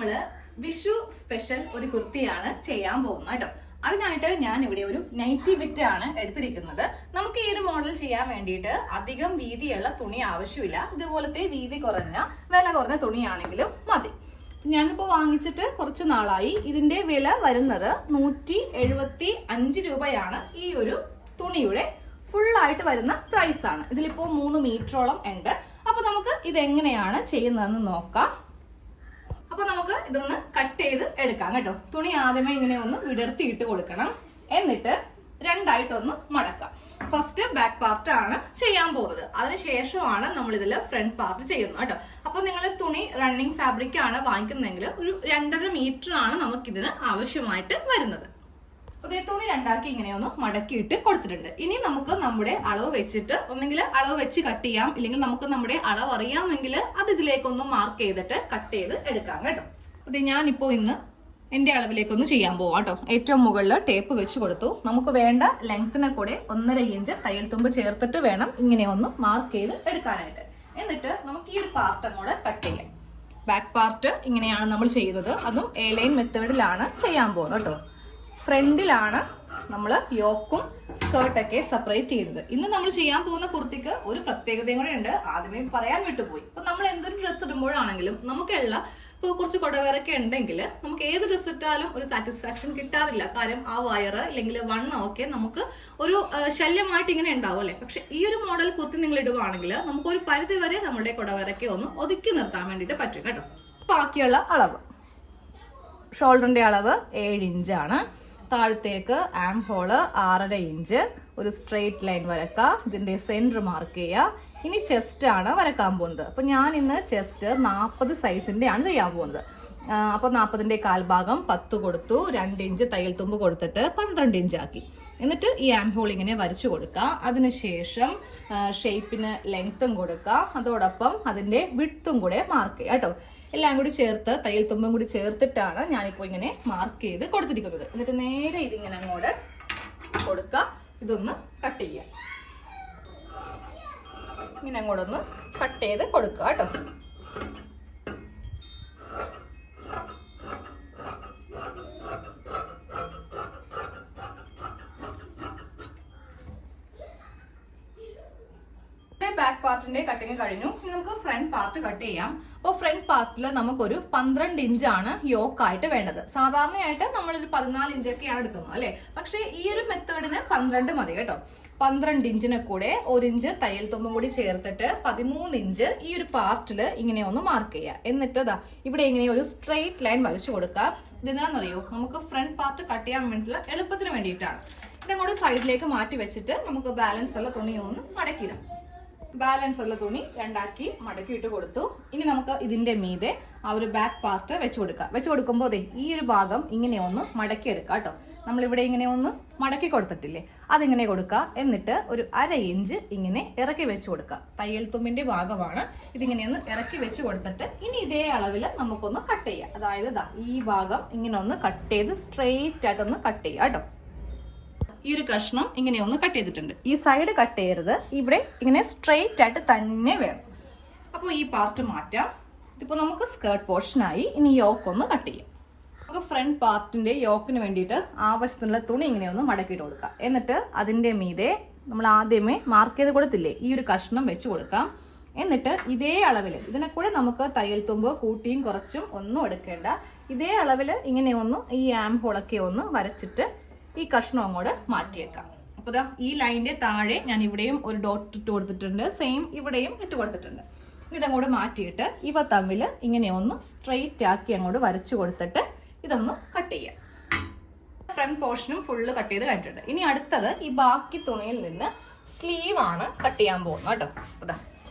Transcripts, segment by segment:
നമ്മള് വിഷു സ്പെഷ്യൽ ഒരു കുർത്തിയാണ് ചെയ്യാൻ പോകുന്നത് കേട്ടോ. അതിനായിട്ട് ഞാൻ ഇവിടെ ഒരു നൈറ്റി ബിറ്റ് ആണ് എടുത്തിരിക്കുന്നത്. നമുക്ക് ഈ ഒരു മോഡൽ ചെയ്യാൻ വേണ്ടിയിട്ട് അധികം വീതിയുള്ള തുണി ആവശ്യമില്ല. ഇതുപോലത്തെ വീതി കുറഞ്ഞ വില കുറഞ്ഞ തുണിയാണെങ്കിലും മതി. ഞാനിപ്പോ വാങ്ങിച്ചിട്ട് കുറച്ച് നാളായി. ഇതിന്റെ വില വരുന്നത് 175 രൂപയാണ്. ഈ ഒരു തുണിയുടെ ഫുള്ളായിട്ട് വരുന്ന പ്രൈസ് ആണ്. ഇതിലിപ്പോ 3 മീറ്ററോളം ഉണ്ട്. അപ്പൊ നമുക്ക് ഇതെങ്ങനെയാണ് ചെയ്യുന്നതെന്ന് നോക്കാം. അപ്പൊ നമുക്ക് ഇതൊന്ന് കട്ട് ചെയ്ത് എടുക്കാം കേട്ടോ. തുണി ആദ്യമേ ഇങ്ങനെ ഒന്ന് വിടർത്തിയിട്ട് കൊടുക്കണം. എന്നിട്ട് രണ്ടായിട്ടൊന്ന് മടക്കാം. ഫസ്റ്റ് ബാക്ക് പാർട്ട് ആണ് ചെയ്യാൻ പോകുന്നത്. അതിനുശേഷമാണ് നമ്മൾ ഇതിൽ ഫ്രണ്ട് പാർട്ട് ചെയ്യുന്നത് കേട്ടോ. അപ്പൊ നിങ്ങൾ തുണി റണ്ണിങ് ഫാബ്രിക് ആണ് വാങ്ങിക്കുന്നതെങ്കിൽ ഒരു 2.5 മീറ്റർ ആണ് നമുക്കിതിന് ആവശ്യമായിട്ട് വരുന്നത്. അതേ തുണി രണ്ടാക്കി ഇങ്ങനെ ഒന്ന് മടക്കിയിട്ട് കൊടുത്തിട്ടുണ്ട്. ഇനി നമുക്ക് നമ്മുടെ അളവ് വെച്ചിട്ട് ഒന്നെങ്കിൽ അളവ് വെച്ച് കട്ട് ചെയ്യാം, ഇല്ലെങ്കിൽ നമുക്ക് നമ്മുടെ അളവ് അറിയാമെങ്കിൽ അത് ഇതിലേക്കൊന്ന് മാർക്ക് ചെയ്തിട്ട് കട്ട് ചെയ്ത് എടുക്കാം കേട്ടോ. അതെ ഞാനിപ്പോ ഇന്ന് എന്റെ അളവിലേക്കൊന്ന് ചെയ്യാൻ പോവാം കേട്ടോ. ഏറ്റവും മുകളിൽ ടേപ്പ് വെച്ച് കൊടുത്തു. നമുക്ക് വേണ്ട ലെങ്ത്തിനെ കൂടെ 1.5 ഇഞ്ച് തയ്യൽ തുമ്പ് ചേർത്തിട്ട് വേണം ഇങ്ങനെ ഒന്ന് മാർക്ക് ചെയ്ത് എടുക്കാനായിട്ട്. എന്നിട്ട് നമുക്ക് ഈ ഒരു പാർട്ട് അങ്ങോട്ട് കട്ട് ചെയ്യാം. ബാക്ക് പാർട്ട് ഇങ്ങനെയാണ് നമ്മൾ ചെയ്തത്. അതും എ ലൈൻ മെത്തേഡിലാണ് ചെയ്യാൻ പോകുന്നത് കേട്ടോ. ഫ്രണ്ടിലാണ് നമ്മൾ യോക്കും സ്കേർട്ടൊക്കെ സെപ്പറേറ്റ് ചെയ്തത്. ഇന്ന് നമ്മൾ ചെയ്യാൻ പോകുന്ന കുർത്തിക്ക് ഒരു പ്രത്യേകതയും കൂടെ ഉണ്ട്. ആദ്യമേ പറയാൻ വിട്ടുപോയി. ഇപ്പൊ നമ്മൾ എന്തൊരു ഡ്രസ്സ് ഇടുമ്പോഴാണെങ്കിലും നമുക്കുള്ള ഇപ്പോൾ കുറച്ച് കൊടവേറൊക്കെ ഉണ്ടെങ്കിൽ നമുക്ക് ഏത് ഡ്രസ്സ് ഇട്ടാലും ഒരു സാറ്റിസ്ഫാക്ഷൻ കിട്ടാറില്ല. കാര്യം ആ വയറ് അല്ലെങ്കിൽ വണ്ണമൊക്കെ നമുക്ക് ഒരു ശല്യമായിട്ട് ഇങ്ങനെ ഉണ്ടാവും അല്ലെ. പക്ഷെ ഈ ഒരു മോഡൽ കുർത്തി നിങ്ങൾ ഇടുവാണെങ്കിൽ നമുക്ക് ഒരു പരിധി വരെ നമ്മുടെ കൊടവേറൊക്കെ ഒന്ന് ഒതുക്കി നിർത്താൻ വേണ്ടിയിട്ട് പറ്റും കേട്ടോ. ബാക്കിയുള്ള അളവ് ഷോൾഡറിന്റെ അളവ് 7 ഇഞ്ചാണ്. താഴത്തേക്ക് ആം ഹോള് 6.5 ഇഞ്ച്. ഒരു സ്ട്രെയിറ്റ് ലൈൻ വരക്കാം. ഇതിന്റെ സെന്റർ മാർക്ക് ചെയ്യുക. ഇനി ചെസ്റ്റ് ആണ് വരക്കാൻ പോകുന്നത്. അപ്പൊ ഞാൻ ഇന്ന് ചെസ്റ്റ് 40 സൈസിന്റെ ആണ് ചെയ്യാൻ പോകുന്നത്. അപ്പൊ 40ന്റെ കാൽഭാഗം 10 കൊടുത്തു. 2 ഇഞ്ച് തയ്യൽ തുമ്പ് കൊടുത്തിട്ട് 12 ഇഞ്ച് ആക്കി. എന്നിട്ട് ഈ ആം ഹോൾ ഇങ്ങനെ വരച്ചു കൊടുക്കുക. അതിനുശേഷം ഷേപ്പിന് ലെങ്ത്തും കൊടുക്കുക. അതോടൊപ്പം അതിന്റെ വിഡ്ത്തും കൂടെ മാർക്ക് ചെയ്യുക കേട്ടോ. എല്ലാം കൂടി ചേർത്ത് തയ്യൽ തുമ്പും കൂടി ചേർത്തിട്ടാണ് ഞാനിപ്പോ ഇങ്ങനെ മാർക്ക് ചെയ്ത് കൊടുത്തിരിക്കുന്നത്. എന്നിട്ട് നേരെ ഇതിങ്ങനെ അങ്ങോട്ട് കൊടുക്കുക. ഇതൊന്ന് കട്ട് ചെയ്യുക. ഇങ്ങനെ അങ്ങോട്ടൊന്ന് കട്ട് ചെയ്ത് കൊടുക്കുക കേട്ടോ. ബാക്ക് പാർട്ടിന്റെ കട്ടിങ് കഴിഞ്ഞു. ഇനി നമുക്ക് ഫ്രണ്ട് പാർട്ട് കട്ട് ചെയ്യാം. അപ്പോൾ ഫ്രണ്ട് പാർട്ടിൽ നമുക്കൊരു 12 ഇഞ്ചാണ് യോക്കായിട്ട് വേണ്ടത്. സാധാരണയായിട്ട് നമ്മളൊരു 14 ഇഞ്ചൊക്കെയാണ് എടുക്കുന്നത് അല്ലെ. പക്ഷെ ഈ ഒരു മെത്തേഡിന് 12 മതി കേട്ടോ. 12 ഇഞ്ചിനെ കൂടെ 1 ഇഞ്ച് തയ്യൽ തുമ്പും കൂടി ചേർത്തിട്ട് 13 ഇഞ്ച് ഈ ഒരു പാർട്ടിൽ ഇങ്ങനെ ഒന്ന് മാർക്ക് ചെയ്യുക. എന്നിട്ട് ഇവിടെ ഇങ്ങനെ ഒരു സ്ട്രെയിറ്റ് ലൈൻ വരച്ചു കൊടുക്കുക. ഇതെന്താണെന്നറിയോ, നമുക്ക് ഫ്രണ്ട് പാർട്ട് കട്ട് ചെയ്യാൻ വേണ്ടിയിട്ടുള്ള എളുപ്പത്തിന് വേണ്ടിയിട്ടാണ്. ഇതങ്ങോട്ട് സൈഡിലേക്ക് മാറ്റി വെച്ചിട്ട് നമുക്ക് ബാലൻസ് ഉള്ള തുണി ഒന്ന് മടക്കിയിടാം. ബാലൻസ് ഉള്ള തുണി രണ്ടാക്കി മടക്കിയിട്ട് കൊടുത്തു. ഇനി നമുക്ക് ഇതിന്റെ മീതെ ആ ഒരു ബാക്ക് പാർട്ട് വെച്ച് കൊടുക്കാം. വെച്ച് കൊടുക്കുമ്പോൾ അതെ ഈ ഒരു ഭാഗം ഇങ്ങനെ ഒന്ന് മടക്കി എടുക്കാം കേട്ടോ. നമ്മളിവിടെ ഇങ്ങനെ ഒന്ന് മടക്കി കൊടുത്തിട്ടില്ലേ, അതിങ്ങനെ കൊടുക്കുക. എന്നിട്ട് ഒരു 1/2 ഇഞ്ച് ഇങ്ങനെ ഇറക്കി വെച്ച് കൊടുക്കുക. തയ്യൽ തുമ്പിന്റെ ഭാഗമാണ്. ഇതിങ്ങനെ ഒന്ന് ഇറക്കി വെച്ച് കൊടുത്തിട്ട് ഇനി ഇതേ അളവിൽ നമുക്കൊന്ന് കട്ട് ചെയ്യാം. അതായത് ഈ ഭാഗം ഇങ്ങനെ ഒന്ന് കട്ട് ചെയ്ത് സ്ട്രെയിറ്റ് ആയിട്ടൊന്ന് കട്ട് ചെയ്യാം കേട്ടോ. ഈ ഒരു കഷ്ണം ഇങ്ങനെ ഒന്ന് കട്ട് ചെയ്തിട്ടുണ്ട്. ഈ സൈഡ് കട്ട് ചെയ്യരുത്, ഇവിടെ ഇങ്ങനെ സ്ട്രെയിറ്റ് ആയിട്ട് തന്നെ വേണം. അപ്പോൾ ഈ പാർട്ട് മാറ്റാം. ഇതിപ്പോൾ നമുക്ക് സ്കേർട്ട് പോർഷനായി. ഇനി യോക്ക് ഒന്ന് കട്ട് ചെയ്യാം. നമുക്ക് ഫ്രണ്ട് പാർട്ടിന്റെ യോക്കിന് വേണ്ടിയിട്ട് ആവശ്യത്തിനുള്ള തുണി ഇങ്ങനെ ഒന്ന് മടക്കിയിട്ട് കൊടുക്കാം. എന്നിട്ട് അതിന്റെ മീതെ നമ്മൾ ആദ്യമേ മാർക്ക് ചെയ്ത് കൊടുത്തില്ലേ, ഈ ഒരു കഷ്ണം വെച്ച് കൊടുക്കാം. എന്നിട്ട് ഇതേ അളവിൽ ഇതിനെ കൂടെ നമുക്ക് തയ്യൽ തുമ്പ് കൂട്ടിയും കുറച്ചും ഒന്നും എടുക്കേണ്ട. ഇതേ അളവിൽ ഇങ്ങനെ ഒന്ന് ഈ ആം ഹോളൊക്കെ ഒന്ന് വരച്ചിട്ട് ഈ കഷ്ണം അങ്ങോട്ട് മാറ്റിയേക്കാം. അപ്പൊ ഈ ലൈനിന്റെ താഴെ ഞാൻ ഇവിടെയും ഒരു ഡോട്ട് ഇട്ട് കൊടുത്തിട്ടുണ്ട്. സെയിം ഇവിടെയും ഇട്ട് കൊടുത്തിട്ടുണ്ട്. ഇതങ്ങോട്ട് മാറ്റിയിട്ട് ഇവ തമ്മിൽ ഇങ്ങനെ ഒന്ന് സ്ട്രെയിറ്റ് ആക്കി അങ്ങോട്ട് വരച്ചു കൊടുത്തിട്ട് ഇതൊന്ന് കട്ട് ചെയ്യാം. ഫ്രണ്ട് പോർഷനും ഫുള്ള് കട്ട് ചെയ്ത് കഴിഞ്ഞിട്ടുണ്ട്. ഇനി അടുത്തത് ഈ ബാക്കി തുണിയിൽ നിന്ന് സ്ലീവ് ആണ് കട്ട് ചെയ്യാൻ പോകുന്നത് കേട്ടോ. അതാ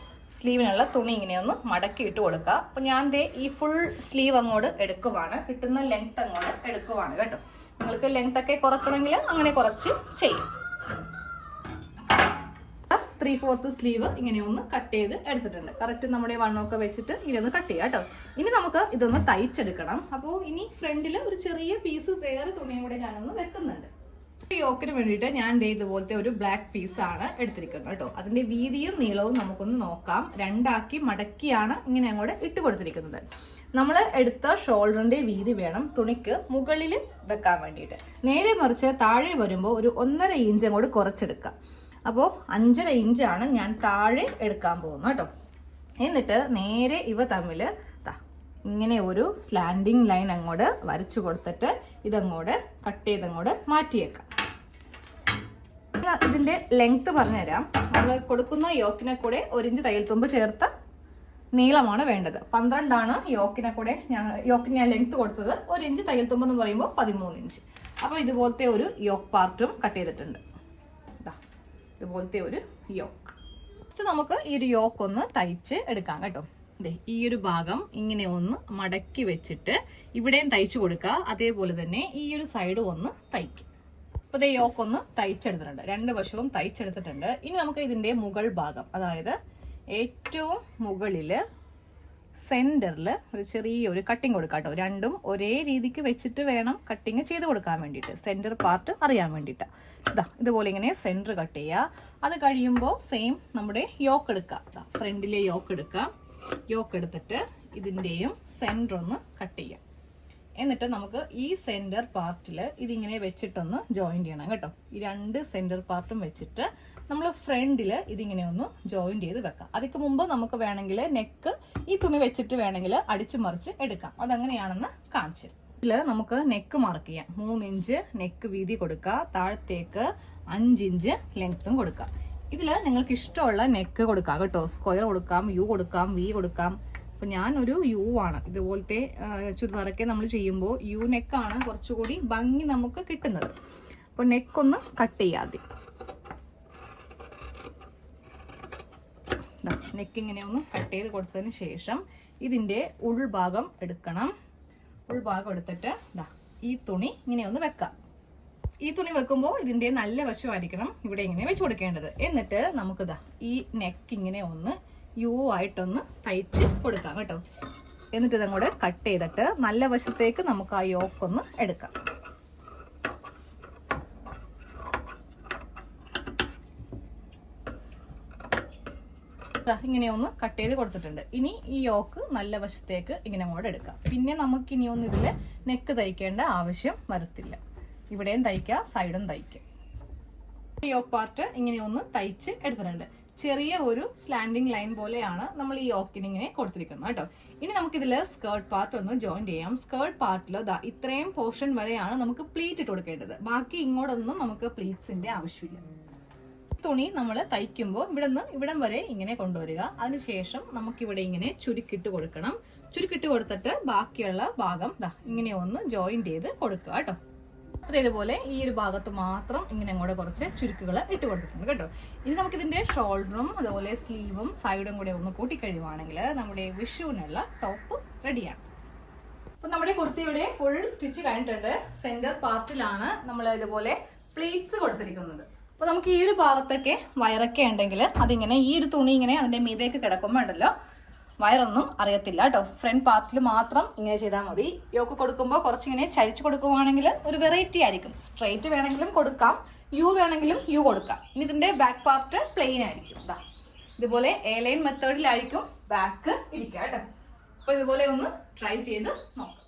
സ്ലീവിനുള്ള തുണി ഇങ്ങനെ ഒന്ന് മടക്കി ഇട്ട് കൊടുക്കുക. അപ്പൊ ഞാൻ ഈ ഫുൾ സ്ലീവ് അങ്ങോട്ട് എടുക്കുവാണ്. കിട്ടുന്ന ലെങ്ത് അങ്ങോട്ട് എടുക്കുവാണ് കേട്ടോ. നിങ്ങൾക്ക് ലെങ്ത് ഒക്കെ കുറക്കണമെങ്കിൽ അങ്ങനെ കുറച്ച് ചെയ്യും. 3/4 സ്ലീവ് ഇങ്ങനെ ഒന്ന് കട്ട് ചെയ്ത് എടുത്തിട്ടുണ്ട്. കറക്റ്റ് നമ്മുടെ വണ്ണമൊക്കെ വെച്ചിട്ട് ഇങ്ങനെ ഒന്ന് കട്ട് ചെയ്യാം കേട്ടോ. ഇനി നമുക്ക് ഇതൊന്ന് തയ്ച്ചെടുക്കണം. അപ്പോൾ ഇനി ഫ്രണ്ടിൽ ഒരു ചെറിയ പീസ് വേറെ തുണിയും കൂടെ ഞാനൊന്ന് വെക്കുന്നുണ്ട്. യോക്കിന് വേണ്ടിയിട്ട് ഞാൻ ഇതുപോലത്തെ ഒരു ബ്ലാക്ക് പീസാണ് എടുത്തിരിക്കുന്നത് കേട്ടോ. അതിന്റെ വീതിയും നീളവും നമുക്കൊന്ന് നോക്കാം. രണ്ടാക്കി മടക്കിയാണ് ഇങ്ങനെ അങ്ങോട്ട് ഇട്ട് കൊടുത്തിരിക്കുന്നത്. നമ്മൾ എടുത്ത ഷോൾഡറിന്റെ വീതി വേണം തുണിക്ക് മുകളിൽ വെക്കാൻ വേണ്ടിയിട്ട്. നേരെ മറിച്ച് താഴെ വരുമ്പോൾ ഒരു 1.5 ഇഞ്ച് അങ്ങോട്ട് കുറച്ചെടുക്കാം. അപ്പോൾ 5.5 ഇഞ്ചാണ് ഞാൻ താഴെ എടുക്കാൻ പോകുന്നത് കേട്ടോ. എന്നിട്ട് നേരെ ഇവ തമ്മിൽ ഇങ്ങനെ ഒരു സ്ലാൻഡിങ് ലൈൻ അങ്ങോട്ട് വരച്ചു കൊടുത്തിട്ട് ഇതങ്ങോട്ട് കട്ട് ചെയ്തങ്ങോട്ട് മാറ്റിയേക്കാം. ഇതിന്റെ ലെങ്ത് പറഞ്ഞുതരാം. നമ്മൾ കൊടുക്കുന്ന യോക്കിനെ കൂടെ 1 ഇഞ്ച് തയ്യൽ തുമ്പ് ചേർത്ത നീളമാണ് വേണ്ടത്. 12 ആണ് യോക്കിന് ഞാൻ ലെങ്ത് കൊടുത്തത്. 1 ഇഞ്ച് തയ്യൽ തുമ്പ് എന്ന് പറയുമ്പോൾ 13 ഇഞ്ച്. അപ്പോൾ ഇതുപോലത്തെ ഒരു യോക്ക് പാർട്ടും കട്ട് ചെയ്തിട്ടുണ്ട്. ഇതുപോലത്തെ ഒരു യോക്ക്. നമുക്ക് ഈ ഒരു യോക്ക് ഒന്ന് തയ്ച്ച് എടുക്കാം കേട്ടോ. ഈ ഒരു ഭാഗം ഇങ്ങനെ ഒന്ന് മടക്കി വെച്ചിട്ട് ഇവിടെയും തയ്ച്ചു കൊടുക്കുക. അതേപോലെ തന്നെ ഈ ഒരു സൈഡ് ഒന്ന് തയ്ക്കും. അപ്പൊ ഇതേ യോക്ക് ഒന്ന് തയ്ച്ചെടുത്തിട്ടുണ്ട്. 2 വശവും തയ്ച്ചെടുത്തിട്ടുണ്ട്. ഇനി നമുക്ക് ഇതിന്റെ മുകൾ ഭാഗം, അതായത് ഏറ്റവും മുകളില് സെന്ററിൽ ഒരു ചെറിയൊരു കട്ടിങ് കൊടുക്കാം കേട്ടോ. രണ്ടും ഒരേ രീതിക്ക് വെച്ചിട്ട് വേണം കട്ടിങ് ചെയ്ത് കൊടുക്കാൻ വേണ്ടിയിട്ട്, സെന്റർ പാർട്ട് അറിയാൻ വേണ്ടിയിട്ട്. ഇതുപോലെ ഇങ്ങനെ സെന്റർ കട്ട് ചെയ്യുക. അത് കഴിയുമ്പോൾ സെയിം നമ്മുടെ യോക്ക് എടുക്കാം. ഫ്രണ്ടിലെ യോക്ക് എടുക്കാം. യോക്ക് എടുത്തിട്ട് ഇതിന്റെയും സെന്റർ ഒന്ന് കട്ട് ചെയ്യാം. എന്നിട്ട് നമുക്ക് ഈ സെന്റർ പാർട്ടിൽ ഇതിങ്ങനെ വെച്ചിട്ടൊന്ന് ജോയിന്റ് ചെയ്യണം കേട്ടോ. ഈ 2 സെന്റർ പാർട്ടും വെച്ചിട്ട് നമ്മൾ ഫ്രണ്ടിൽ ഇതിങ്ങനെ ഒന്ന് ജോയിന്റ് ചെയ്ത് വെക്കാം. അതിക്ക് മുമ്പ് നമുക്ക് വേണമെങ്കിൽ നെക്ക് ഈ തുണി വെച്ചിട്ട് വേണമെങ്കിൽ അടിച്ചു മറിച്ച് എടുക്കാം. അതെങ്ങനെയാണെന്ന് കാണിച്ചു. ഇതിൽ നമുക്ക് നെക്ക് മാർക്ക് ചെയ്യാം. 3 ഇഞ്ച് നെക്ക് വീതി കൊടുക്കുക. താഴത്തേക്ക് 5 ഇഞ്ച് ലെങ്ത്തും കൊടുക്കാം. ഇതിൽ നിങ്ങൾക്ക് ഇഷ്ടമുള്ള നെക്ക് കൊടുക്കാം കേട്ടോ. സ്ക്വയർ കൊടുക്കാം, യു കൊടുക്കാം, വി കൊടുക്കാം. അപ്പൊ ഞാനൊരു യു ആണ്. ഇതുപോലത്തെ ചുരിദാറൊക്കെ നമ്മൾ ചെയ്യുമ്പോൾ യു നെക്കാണ് കുറച്ചുകൂടി ഭംഗി നമുക്ക് കിട്ടുന്നത്. അപ്പൊ നെക്കൊന്ന് കട്ട് ചെയ്യാതെ നെക്ക് ഇങ്ങനെ ഒന്ന് കട്ട് ചെയ്ത് കൊടുത്തതിന് ശേഷം ഇതിന്റെ ഉൾഭാഗം എടുക്കണം. ഉൾഭാഗം എടുത്തിട്ട് ഈ തുണി ഇങ്ങനെ ഒന്ന് വെക്കാം. ഈ തുണി വെക്കുമ്പോൾ ഇതിന്റെ നല്ല വശമായിരിക്കണം ഇവിടെ ഇങ്ങനെ വെച്ച് കൊടുക്കേണ്ടത്. എന്നിട്ട് നമുക്ക് ഈ നെക്ക് ഇങ്ങനെ ഒന്ന് യു ആയിട്ടൊന്ന് തയ്ച്ച് കൊടുക്കാം കേട്ടോ. എന്നിട്ട് ഇതങ്ങോട്ട് കട്ട് ചെയ്തിട്ട് നല്ല വശത്തേക്ക് നമുക്ക് ആ യോക്കൊന്ന് എടുക്കാം. ഇങ്ങനെ ഒന്ന് കട്ട് ചെയ്ത് കൊടുത്തിട്ടുണ്ട്. ഇനി ഈ യോക്ക് നല്ല വശത്തേക്ക് ഇങ്ങനെ അങ്ങോട്ട് എടുക്കാം. പിന്നെ നമുക്ക് ഇനി ഒന്നും ഇതിൽ നെക്ക് തയ്ക്കേണ്ട ആവശ്യം വരത്തില്ല. ഇവിടെയും തയ്ക്കാം, സൈഡും തയ്ക്കാം. യോക്ക് പാർട്ട് ഇങ്ങനെ ഒന്ന് തയ്ച്ച് എടുത്തിട്ടുണ്ട്. ചെറിയ ഒരു സ്ലാൻഡിങ് ലൈൻ പോലെയാണ് നമ്മൾ ഈ യോക്കിന് ഇങ്ങനെ കൊടുത്തിരിക്കുന്നത് കേട്ടോ. ഇനി നമുക്ക് ഇതിൽ സ്കേർട്ട് പാർട്ട് ഒന്ന് ജോയിൻ ചെയ്യാം. സ്കേർട്ട് പാർട്ടിൽ ഇത്രയും പോർഷൻ വരെയാണ് നമുക്ക് പ്ലീറ്റ് ഇട്ട് കൊടുക്കേണ്ടത്. ബാക്കി ഇങ്ങോട്ടൊന്നും നമുക്ക് പ്ലീറ്റ്സിന്റെ ആവശ്യമില്ല. തുണി നമ്മൾ തയ്ക്കുമ്പോൾ ഇവിടം വരെ ഇങ്ങനെ കൊണ്ടുവരിക. അതിനുശേഷം നമുക്കിവിടെ ഇങ്ങനെ ചുരുക്കിട്ട് കൊടുക്കണം. ചുരുക്കിട്ട് കൊടുത്തിട്ട് ബാക്കിയുള്ള ഭാഗം ഇങ്ങനെ ഒന്ന് ജോയിൻ ചെയ്ത് കൊടുക്കുക കേട്ടോ. അതേപോലെ ഈ ഒരു ഭാഗത്ത് മാത്രം ഇങ്ങനെ അങ്ങോട്ട് കുറച്ച് ചുരുക്കുകൾ ഇട്ട് കൊടുത്തിട്ടുണ്ട് കേട്ടോ. ഇനി നമുക്ക് ഇതിന്റെ ഷോൾഡറും അതുപോലെ സ്ലീവും സൈഡും കൂടെ ഒന്ന് കൂട്ടിക്കഴിയുവാണെങ്കിൽ നമ്മുടെ വിഷുവിനുള്ള ടോപ്പ് റെഡിയാണ്. അപ്പൊ നമ്മുടെ കുർത്തിയുടെ ഫുൾ സ്റ്റിച്ച് കഴിഞ്ഞിട്ടുണ്ട്. സെന്റർ പാർട്ടിലാണ് നമ്മൾ ഇതുപോലെ പ്ലീറ്റ്സ് കൊടുത്തിരിക്കുന്നത്. അപ്പൊ നമുക്ക് ഈ ഒരു ഭാഗത്തൊക്കെ വയറൊക്കെ ഉണ്ടെങ്കിൽ അതിങ്ങനെ ഈ ഒരു തുണി ഇങ്ങനെ അതിന്റെ മീതേക്ക് കിടക്കുമ്പോൾ ഉണ്ടല്ലോ വയറൊന്നും അറിയത്തില്ല കേട്ടോ. ഫ്രണ്ട് പാർട്ടിൽ മാത്രം ഇങ്ങനെ ചെയ്താൽ മതി. യോക്ക് കൊടുക്കുമ്പോൾ കുറച്ചിങ്ങനെ ചരിച്ച് കൊടുക്കുവാണെങ്കിൽ ഒരു വെറൈറ്റി ആയിരിക്കും. സ്ട്രെയിറ്റ് വേണമെങ്കിലും കൊടുക്കാം, യു വേണമെങ്കിലും യു കൊടുക്കാം. ഇനി ഇതിന്റെ ബാക്ക് പാർട്ട് പ്ലെയിൻ ആയിരിക്കും. ഇതുപോലെ എ ലൈൻ മെത്തേഡിലായിരിക്കും ബാക്ക് ഇരിക്കുക കേട്ടോ. അപ്പൊ ഇതുപോലെ ഒന്ന് ട്രൈ ചെയ്ത് നോക്കാം.